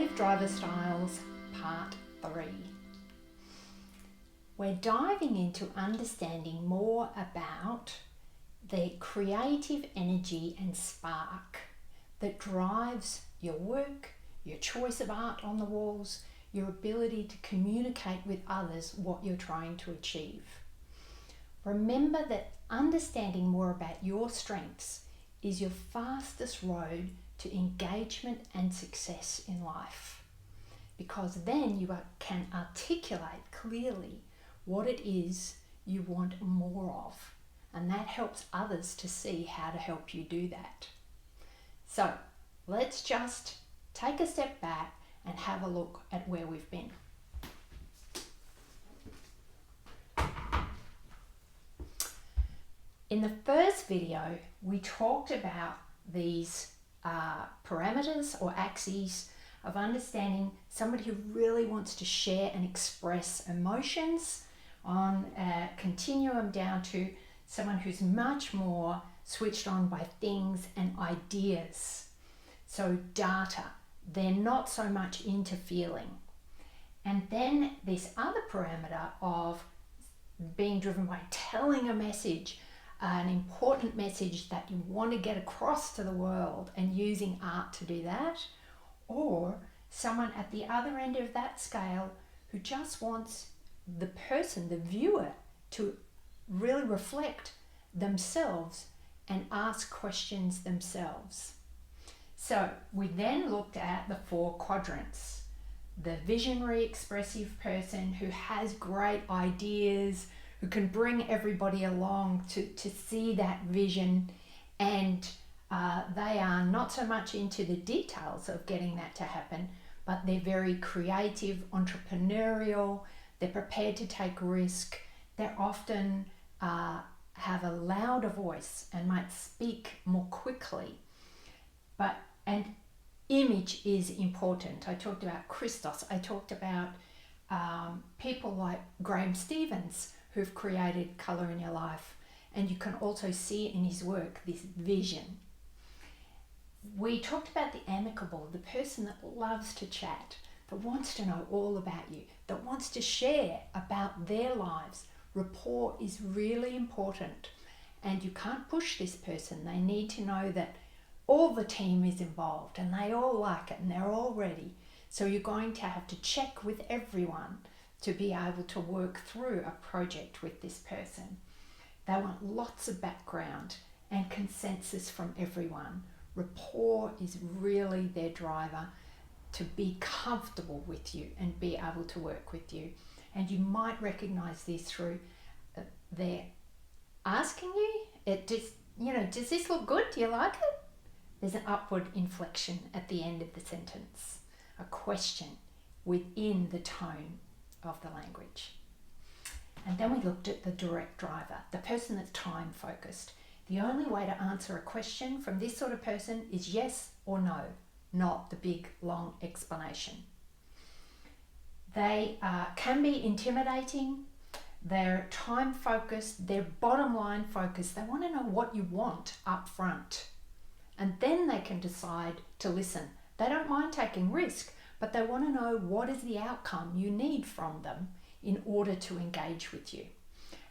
Creative Driver Styles, Part 3. We're diving into understanding more about the creative energy and spark that drives your work, your choice of art on the walls, your ability to communicate with others what you're trying to achieve. Remember that understanding more about your strengths is your fastest road to engagement and success in life, because then you can articulate clearly what it is you want more of, and that helps others to see how to help you do that. So let's just take a step back and have a look at where we've been. In the first video, we talked about these parameters or axes of understanding somebody who really wants to share and express emotions on a continuum down to someone who's much more switched on by things and ideas. So data, they're not so much into feeling. And then this other parameter of being driven by telling a message, an important message that you want to get across to the world and using art to do that, or someone at the other end of that scale who just wants the person, the viewer, to really reflect themselves and ask questions themselves. So we then looked at the 4 quadrants. The visionary, expressive person who has great ideas, who can bring everybody along to see that vision, and they are not so much into the details of getting that to happen, but they're very creative, entrepreneurial, they're prepared to take risk, they're often have a louder voice and might speak more quickly. And image is important. I talked about Christos, I talked about people like Graeme Stevenson who've created colour in your life, and you can also see in his work this vision. We talked about the amicable, the person that loves to chat, that wants to know all about you, that wants to share about their lives. Rapport is really important, and you can't push this person. They need to know that all the team is involved and they all like it and they're all ready. So you're going to have to check with everyone to be able to work through a project with this person. They want lots of background and consensus from everyone. Rapport is really their driver, to be comfortable with you and be able to work with you. And you might recognize this through their asking you, does this look good? Do you like it? There's an upward inflection at the end of the sentence, a question within the tone of the language. And then we looked at the direct driver, the person that's time focused. The only way to answer a question from this sort of person is yes or no, not the big long explanation. They can be intimidating, they're time focused, they're bottom line focused. They want to know what you want up front, and then they can decide to listen. They don't mind taking risk, but they want to know what is the outcome you need from them in order to engage with you.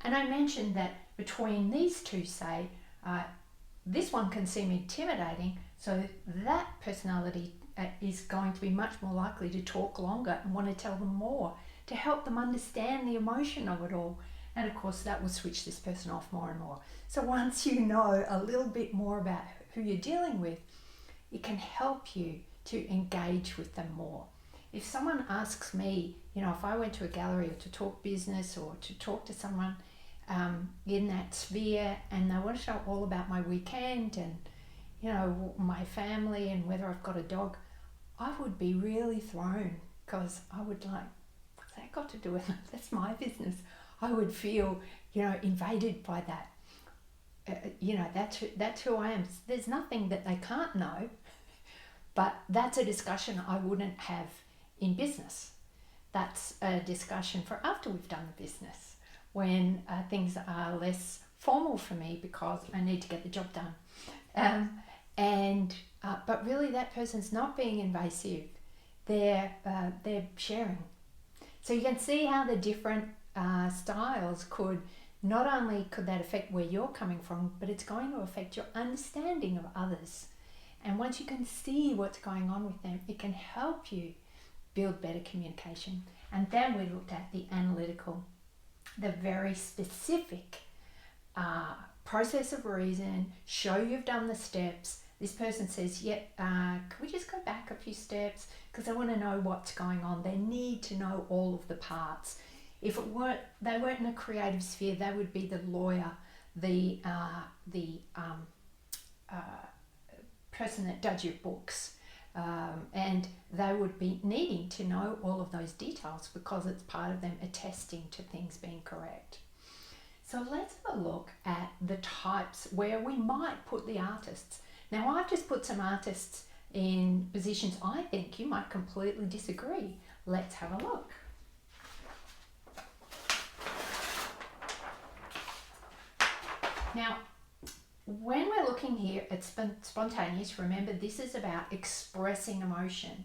And I mentioned that between these two, say, this one can seem intimidating, so that personality is going to be much more likely to talk longer and want to tell them more to help them understand the emotion of it all. And of course, that will switch this person off more and more. So once you know a little bit more about who you're dealing with, it can help you to engage with them more. If someone asks me, if I went to a gallery or to talk business or to talk to someone in that sphere, and they want to know all about my weekend and my family and whether I've got a dog, I would be really thrown, because I would like, what's that got to do with it? That's my business. I would feel invaded by that. That's who I am. There's nothing that they can't know, but that's a discussion I wouldn't have in business. That's a discussion for after we've done the business, when things are less formal for me because I need to get the job done. But really that person's not being invasive. they're sharing. So you can see how the different styles could, not only could that affect where you're coming from, but it's going to affect your understanding of others. And once you can see what's going on with them, it can help you build better communication. And then we looked at the analytical, the very specific process of reason, show you've done the steps. This person says, yeah, can we just go back a few steps? Because I want to know what's going on. They need to know all of the parts. If they weren't in a creative sphere, they would be the lawyer, the person that does your books, and they would be needing to know all of those details because it's part of them attesting to things being correct. So let's have a look at the types where we might put the artists. Now I've just put some artists in positions I think you might completely disagree. Let's have a look. Now, when we're looking here at spontaneous, remember this is about expressing emotion.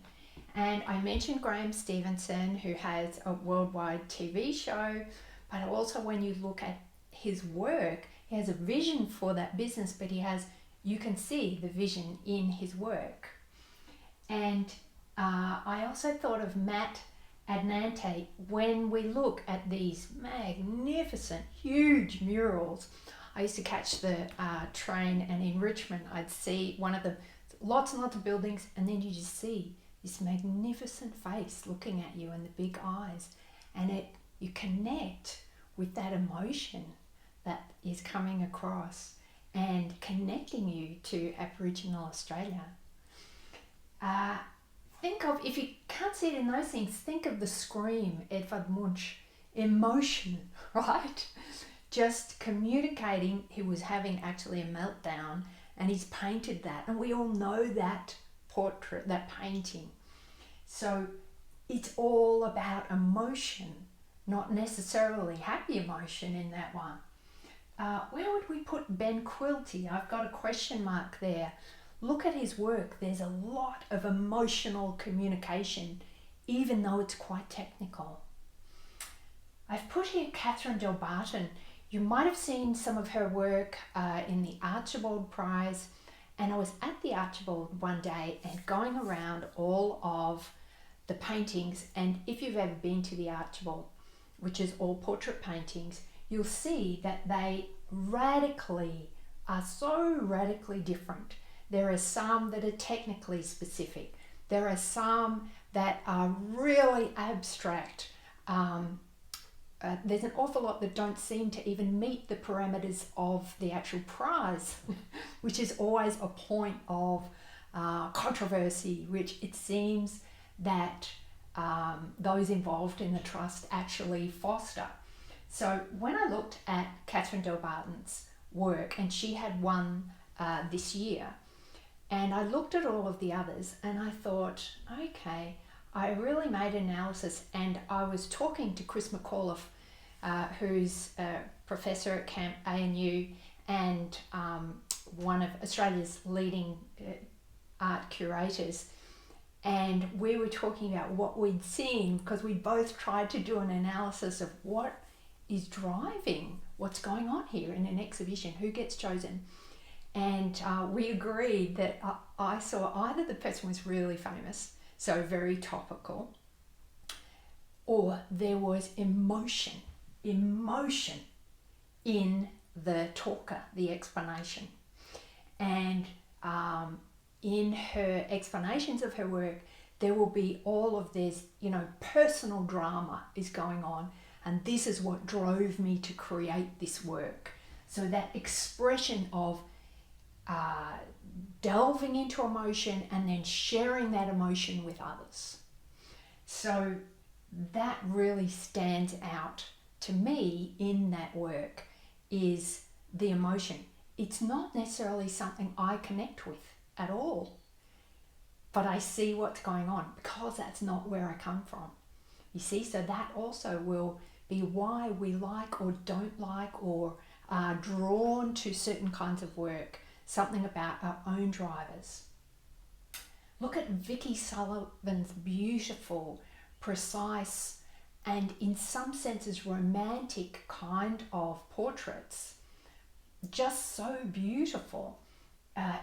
And I mentioned Graeme Stevenson, who has a worldwide TV show, but also when you look at his work, he has a vision for that business, but you can see the vision in his work. And I also thought of Matt Adnante when we look at these magnificent, huge murals. I used to catch the train, and in Richmond I'd see one of the lots and lots of buildings, and then you just see this magnificent face looking at you and the big eyes, and you connect with that emotion that is coming across and connecting you to Aboriginal Australia. Think of, if you can't see it in those things, think of the Scream, Edvard Munch, emotion, right? Just communicating. He was having actually a meltdown, and he's painted that, and we all know that portrait, that painting. So it's all about emotion, not necessarily happy emotion in that one. Where would we put Ben Quilty? I've got a question mark there. Look at his work. There's a lot of emotional communication, even though it's quite technical. I've put here Kathryn Barton. You might have seen some of her work in the Archibald Prize, and I was at the Archibald one day and going around all of the paintings, and if you've ever been to the Archibald, which is all portrait paintings, you'll see that they are so radically different. There are some that are technically specific. There are some that are really abstract. There's an awful lot that don't seem to even meet the parameters of the actual prize, which is always a point of controversy, which it seems that those involved in the trust actually foster. So when I looked at Kathryn Barton's work, and she had one this year, and I looked at all of the others, and I thought, okay, I really made an analysis, and I was talking to Chris McAuliffe, who's a professor at Camp ANU and one of Australia's leading art curators, and we were talking about what we'd seen, because we both tried to do an analysis of what is driving what's going on here in an exhibition, who gets chosen. And we agreed that I saw either the person was really famous, so very topical, or there was emotion in the talker, the explanation. And in her explanations of her work, there will be all of this, personal drama is going on, and this is what drove me to create this work. So that expression of delving into emotion and then sharing that emotion with others. So that really stands out to me in that work, is the emotion. It's not necessarily something I connect with at all, but I see what's going on because that's not where I come from. You see, so that also will be why we like or don't like or are drawn to certain kinds of work, something about our own drivers. Look at Vicki Sullivan's beautiful, precise, and in some senses romantic kind of portraits. Just so beautiful.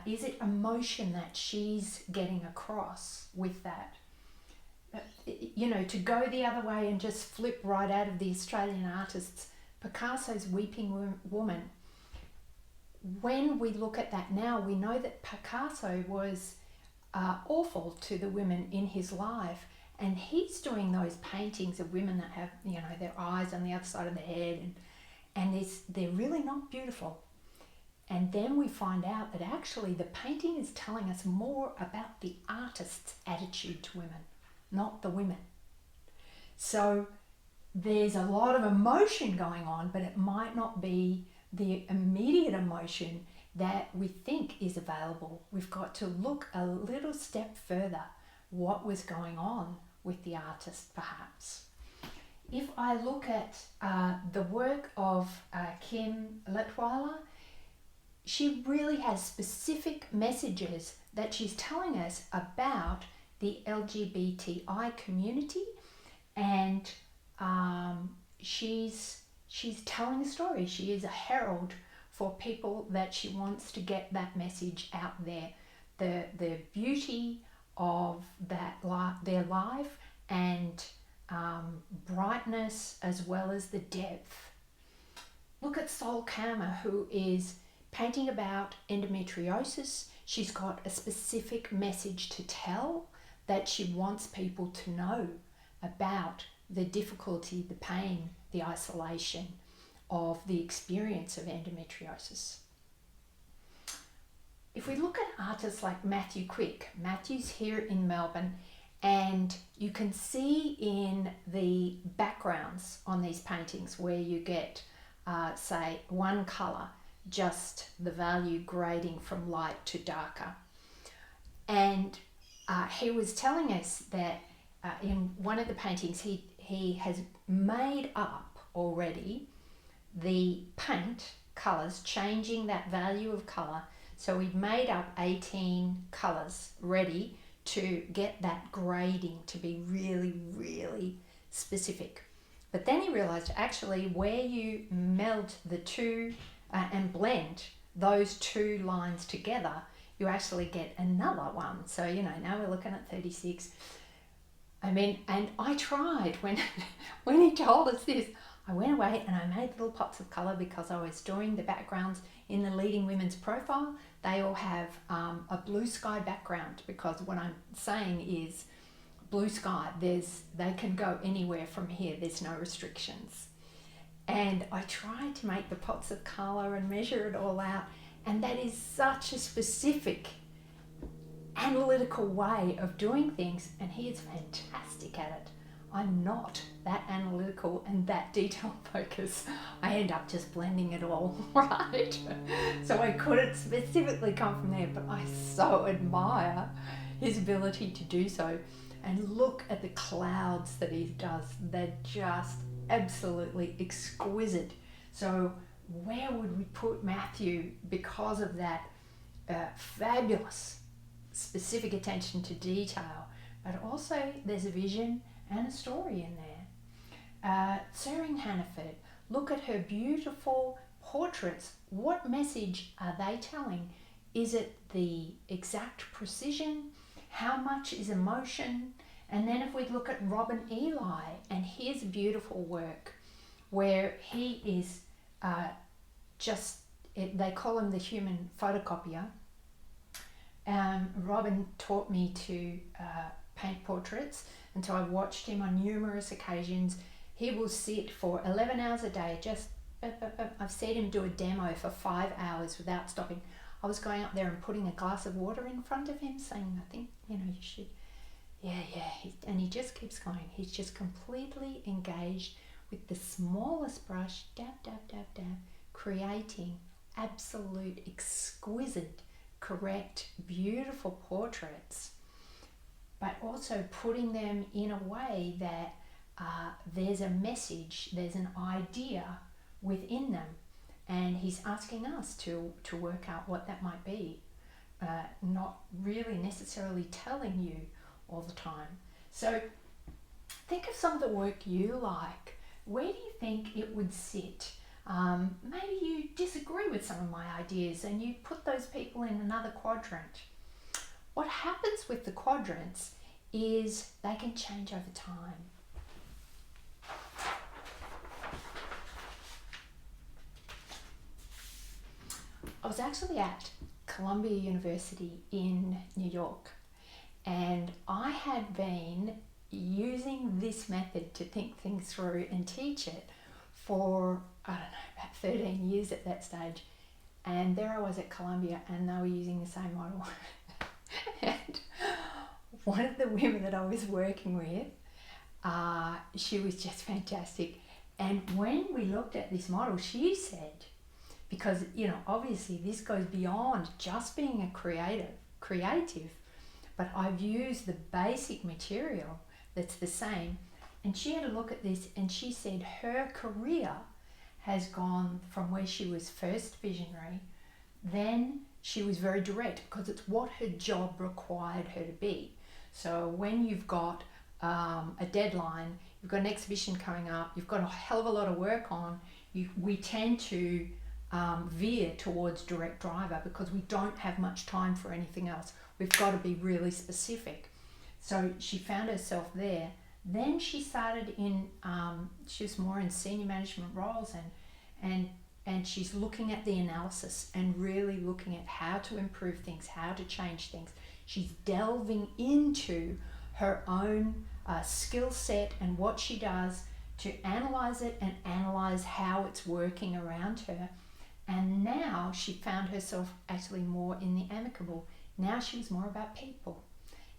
Is it emotion that she's getting across with that? You know, to go the other way and just flip right out of the Australian artists, Picasso's Weeping Woman. When we look at that now, we know that Picasso was awful to the women in his life, and he's doing those paintings of women that have, you know, their eyes on the other side of the head, and they're really not beautiful. And then we find out that actually the painting is telling us more about the artist's attitude to women, not the women. So there's a lot of emotion going on, but it might not be the immediate emotion that we think is available. We've got to look a little step further. What was going on with the artist, perhaps? If I look at the work of Kim Leutwyler, she really has specific messages that she's telling us about the LGBTI community, and she's telling a story. She is a herald for people that she wants to get that message out there, the beauty of their life, and brightness as well as the depth. Look at Sol Kammer, who is painting about endometriosis. She's got a specific message to tell that she wants people to know about the difficulty, the pain, the isolation of the experience of endometriosis. If we look at artists like Matthew Quick, Matthew's here in Melbourne, and you can see in the backgrounds on these paintings where you get, say, one colour, just the value grading from light to darker. And he was telling us that in one of the paintings he has made up already the paint colours, changing that value of colour. So we've made up 18 colours ready to get that grading to be really, really specific. But then he realised actually where you meld the two and blend those two lines together, you actually get another one. So, you know, now we're looking at 36. I mean, and I tried when he told us this, I went away and I made little pots of colour because I was doing the backgrounds in the leading women's profile. They all have a blue sky background, because what I'm saying is blue sky, they can go anywhere from here, there's no restrictions. And I tried to make the pots of colour and measure it all out, and that is such a specific analytical way of doing things, and he is fantastic at it. I'm not that analytical and that detail focused. I end up just blending it all, right? So I couldn't specifically come from there, but I so admire his ability to do so. And look at the clouds that he does. They're just absolutely exquisite. So where would we put Matthew because of that fabulous specific attention to detail? But also there's a vision and a story in there. Tsering Hannaford, look at her beautiful portraits. What message are they telling? Is it the exact precision? How much is emotion? And then if we look at Robin Eley and his beautiful work, where he is they call him the human photocopier. Robin taught me to paint portraits, and so I watched him on numerous occasions. He will sit for 11 hours a day, I've seen him do a demo for 5 hours without stopping. I was going up there and putting a glass of water in front of him saying, I think, you should, and he just keeps going. He's just completely engaged with the smallest brush, dab, dab, dab, dab, creating absolute, exquisite, correct, beautiful portraits, but also putting them in a way that there's a message, there's an idea within them, and he's asking us to work out what that might be. not really necessarily telling you all the time. So think of some of the work you like. Where do you think it would sit? Maybe you disagree with some of my ideas and you put those people in another quadrant. What happens with the quadrants is they can change over time. I was actually at Columbia University in New York, and I had been using this method to think things through and teach it for, I don't know, about 13 years at that stage. And there I was at Columbia and they were using the same model. And one of the women that I was working with, she was just fantastic. And when we looked at this model, she said, because, you know, obviously this goes beyond just being a creative, but I've used the basic material that's the same. And she had a look at this and she said her career has gone from where she was first visionary, then she was very direct because it's what her job required her to be. So when you've got a deadline, you've got an exhibition coming up, you've got a hell of a lot of work on, we tend to veer towards direct driver because we don't have much time for anything else. We've got to be really specific. So she found herself there. Then she started in, she was more in senior management roles and she's looking at the analysis and really looking at how to improve things, how to change things. She's delving into her own skill set and what she does to analyze it and analyze how it's working around her. And now she found herself actually more in the amicable. Now she was more about people.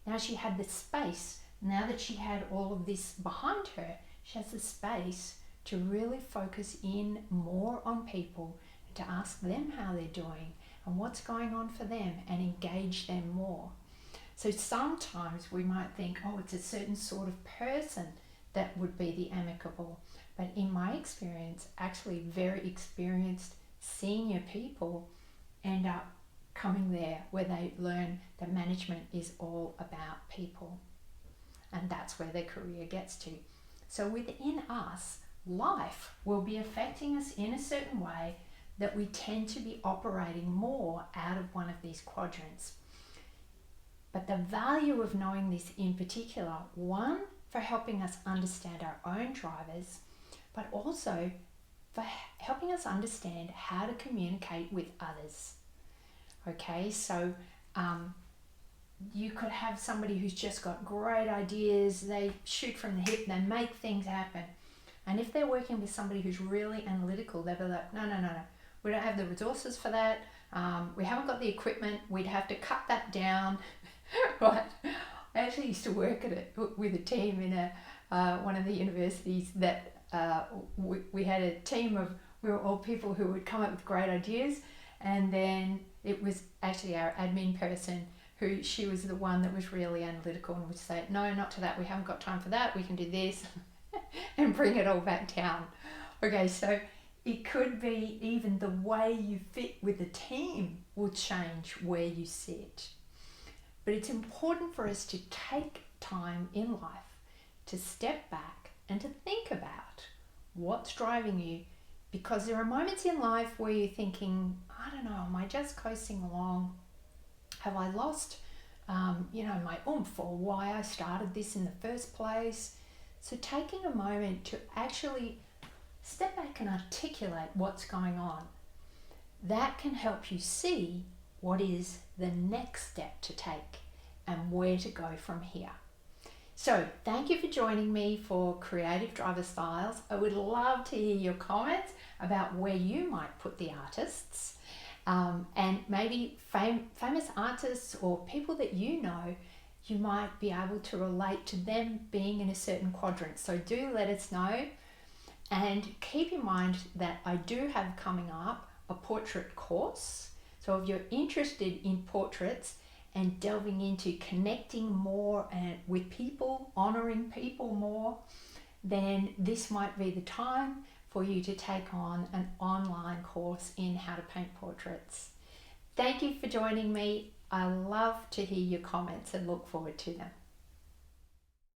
Now she had the space. Now that she had all of this behind her, she has the space to really focus in more on people and to ask them how they're doing and what's going on for them and engage them more. So sometimes we might think, oh, it's a certain sort of person that would be the amicable. But in my experience, actually very experienced senior people end up coming there where they learn that management is all about people. And that's where their career gets to. So within us, life will be affecting us in a certain way that we tend to be operating more out of one of these quadrants. But the value of knowing this in particular, one, for helping us understand our own drivers, but also for helping us understand how to communicate with others. Okay, so you could have somebody who's just got great ideas, they shoot from the hip, they make things happen. And if they're working with somebody who's really analytical, they'll be like, no, we don't have the resources for that, we haven't got the equipment, we'd have to cut that down. Right? I actually used to work with a team in one of the universities that we had a team of, we were all people who would come up with great ideas, and then it was actually our admin person who, she was the one that was really analytical and would say, no, not to that, we haven't got time for that, we can do this, and bring it all back down. Okay, so it could be even the way you fit with the team will change where you sit. But it's important for us to take time in life to step back and to think about what's driving you, because there are moments in life where you're thinking, I don't know, am I just coasting along? Have I lost, my oomph or why I started this in the first place? So taking a moment to actually step back and articulate what's going on, that can help you see what is the next step to take and where to go from here. So thank you for joining me for Creative Driver Styles. I would love to hear your comments about where you might put the artists, and maybe famous artists or people that you know, you might be able to relate to them being in a certain quadrant. So do let us know, and keep in mind that I do have coming up a portrait course. So if you're interested in portraits and delving into connecting more and with people, honouring people more, then this might be the time for you to take on an online course in how to paint portraits. Thank you for joining me. I love to hear your comments and look forward to them.